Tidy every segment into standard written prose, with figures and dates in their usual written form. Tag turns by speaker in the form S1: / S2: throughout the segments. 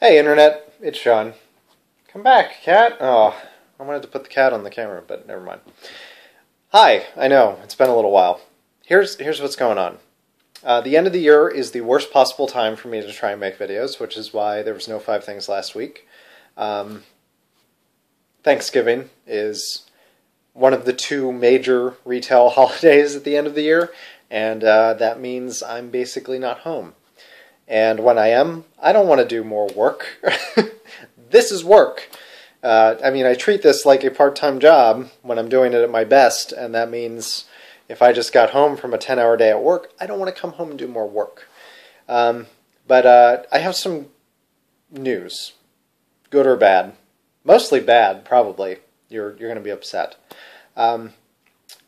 S1: Hey Internet, it's Sean. Come back, cat. Oh, I wanted to put the cat on the camera, but never mind. Hi, I know, it's been a little while. Here's what's going on. The end of the year is the worst possible time for me to try and make videos, which is why there was no 5 things last week. Thanksgiving is one of the 2 major retail holidays at the end of the year, and that means I'm basically not home. And when I am, I don't want to do more work. This is work. I treat this like a part-time job when I'm doing it at my best, and that means if I just got home from a 10-hour day at work, I don't want to come home and do more work. But I have some news, good or bad. Mostly bad, probably. You're going to be upset.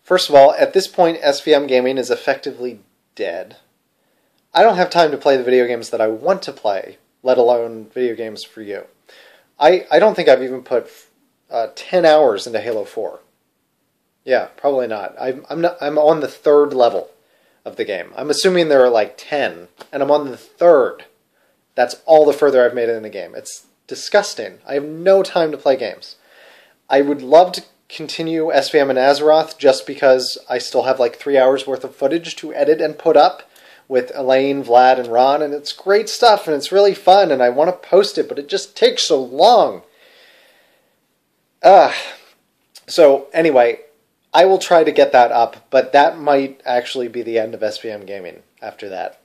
S1: First of all, at this point, SVM gaming is effectively dead. I don't have time to play the video games that I want to play, let alone video games for you. I don't think I've even put 10 hours into Halo 4. Yeah, probably not. I'm on the 3rd level of the game. I'm assuming there are like 10, and I'm on the 3rd. That's all the further I've made it in the game. It's disgusting. I have no time to play games. I would love to continue SVM and Azeroth just because I still have like 3 hours worth of footage to edit and put up with Elaine, Vlad, and Ron, and it's great stuff, and it's really fun, and I want to post it, but it just takes so long. So, anyway, I will try to get that up, but that might actually be the end of SVM gaming after that.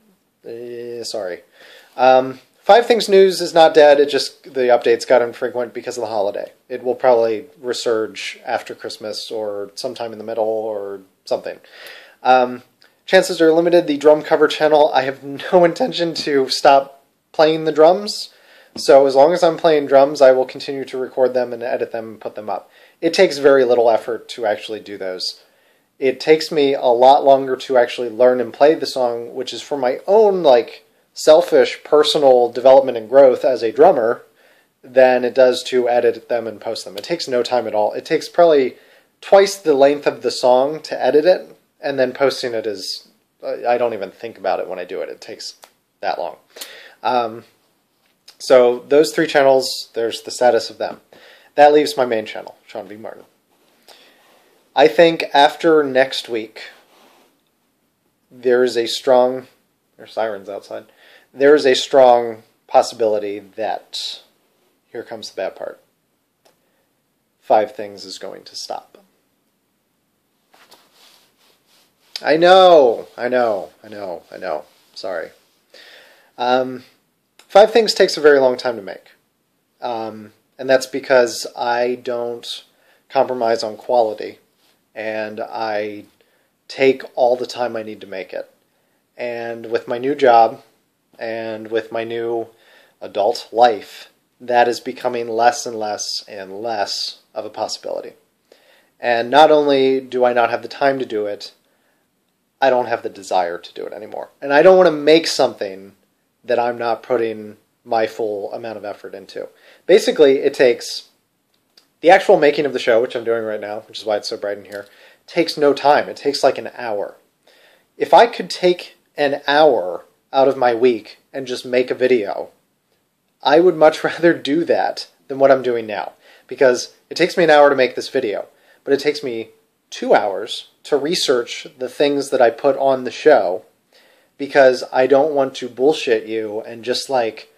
S1: Sorry. 5 Things News is not dead, it just, the updates got infrequent because of the holiday. It will probably resurge after Christmas, or sometime in the middle, or something. Chances Are Limited, the drum cover channel. I have no intention to stop playing the drums, so as long as I'm playing drums, I will continue to record them and edit them and put them up. It takes very little effort to actually do those. It takes me a lot longer to actually learn and play the song, which is for my own, like, selfish, personal development and growth as a drummer, than it does to edit them and post them. It takes no time at all. It takes probably twice the length of the song to edit it, and then posting it is, I don't even think about it when I do it. It takes that long. So those 3 channels, there's the status of them. That leaves my main channel, Sean B. Martin. I think after next week, there's a strong, there's sirens outside, there's a strong possibility that, here comes the bad part, 5 Things is going to stop. I know. Sorry. 5 Things takes a very long time to make. And that's because I don't compromise on quality. And I take all the time I need to make it. And with my new job, and with my new adult life, that is becoming less and less and less of a possibility. And not only do I not have the time to do it, I don't have the desire to do it anymore. And I don't want to make something that I'm not putting my full amount of effort into. Basically, it takes the actual making of the show, which I'm doing right now, which is why it's so bright in here, takes no time. It takes like an hour. If I could take an hour out of my week and just make a video, I would much rather do that than what I'm doing now. Because it takes me an hour to make this video, but it takes me 2 hours to research the things that I put on the show, because I don't want to bullshit you and just like,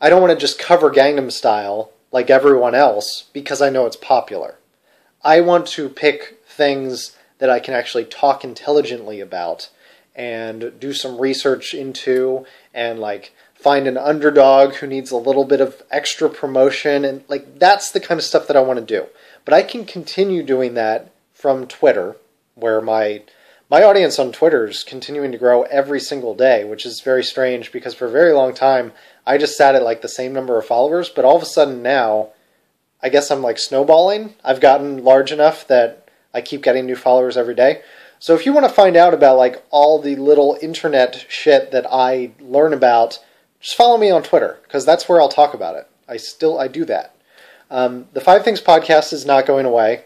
S1: I don't want to just cover Gangnam Style like everyone else because I know it's popular. I want to pick things that I can actually talk intelligently about and do some research into, and like find an underdog who needs a little bit of extra promotion, and like that's the kind of stuff that I want to do. But I can continue doing that from Twitter, where my audience on Twitter is continuing to grow every single day, which is very strange because for a very long time I just sat at like the same number of followers, but all of a sudden now I guess I'm like snowballing. I've gotten large enough that I keep getting new followers every day. So if you want to find out about like all the little internet shit that I learn about, just follow me on Twitter, because that's where I'll talk about it. I do that. The 5 Things podcast is not going away.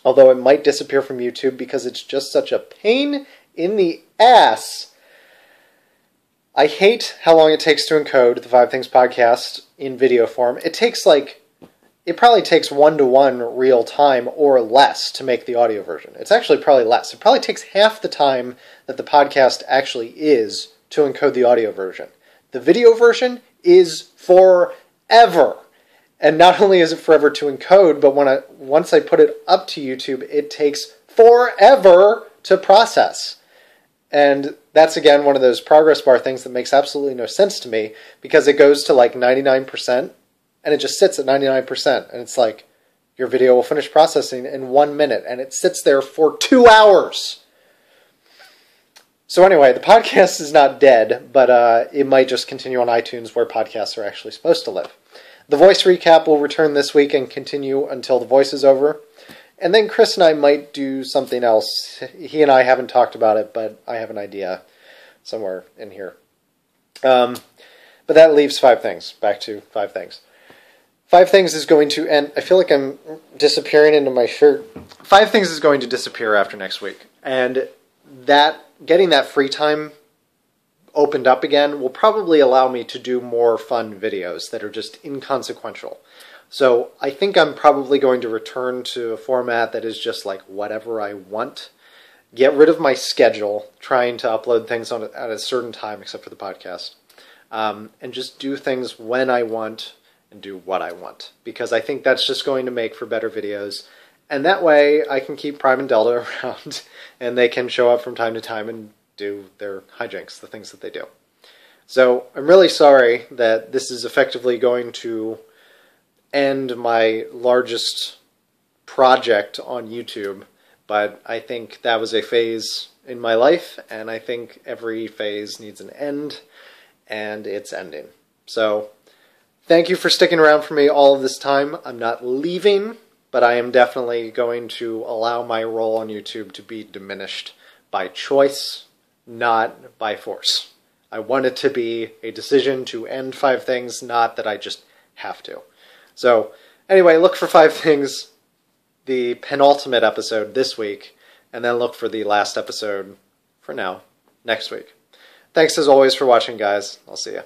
S1: Although it might disappear from YouTube because it's just such a pain in the ass I hate how long it takes to encode the 5 Things podcast in video form. It probably takes 1-to-1 real time or less to make the audio version. It's actually probably less. It probably takes half the time that the podcast actually is to encode the audio version. The video version is forever. And not only is it forever to encode, but once I put it up to YouTube, it takes forever to process. And that's, again, one of those progress bar things that makes absolutely no sense to me, because it goes to like 99%, and it just sits at 99%. And it's like, your video will finish processing in 1 minute, and it sits there for 2 hours. So anyway, the podcast is not dead, but it might just continue on iTunes, where podcasts are actually supposed to live. The voice recap will return this week and continue until the voice is over. And then Chris and I might do something else. He and I haven't talked about it, but I have an idea somewhere in here. But that leaves 5 things. Back to 5 things. 5 Things is going to end. I feel like I'm disappearing into my shirt. 5 Things is going to disappear after next week. And getting that free time opened up again will probably allow me to do more fun videos that are just inconsequential. So I think I'm probably going to return to a format that is just like whatever I want. Get rid of my schedule, trying to upload things at a certain time, except for the podcast. And just do things when I want and do what I want. Because I think that's just going to make for better videos. And that way I can keep Prime and Delta around, and they can show up from time to time and do their hijinks, the things that they do. So I'm really sorry that this is effectively going to end my largest project on YouTube, but I think that was a phase in my life, and I think every phase needs an end, and it's ending. So thank you for sticking around for me all of this time. I'm not leaving, but I am definitely going to allow my role on YouTube to be diminished by choice, not by force. I want it to be a decision to end 5 Things, not that I just have to. So, anyway, look for 5 Things, the penultimate episode this week, and then look for the last episode, for now, next week. Thanks as always for watching, guys. I'll see you.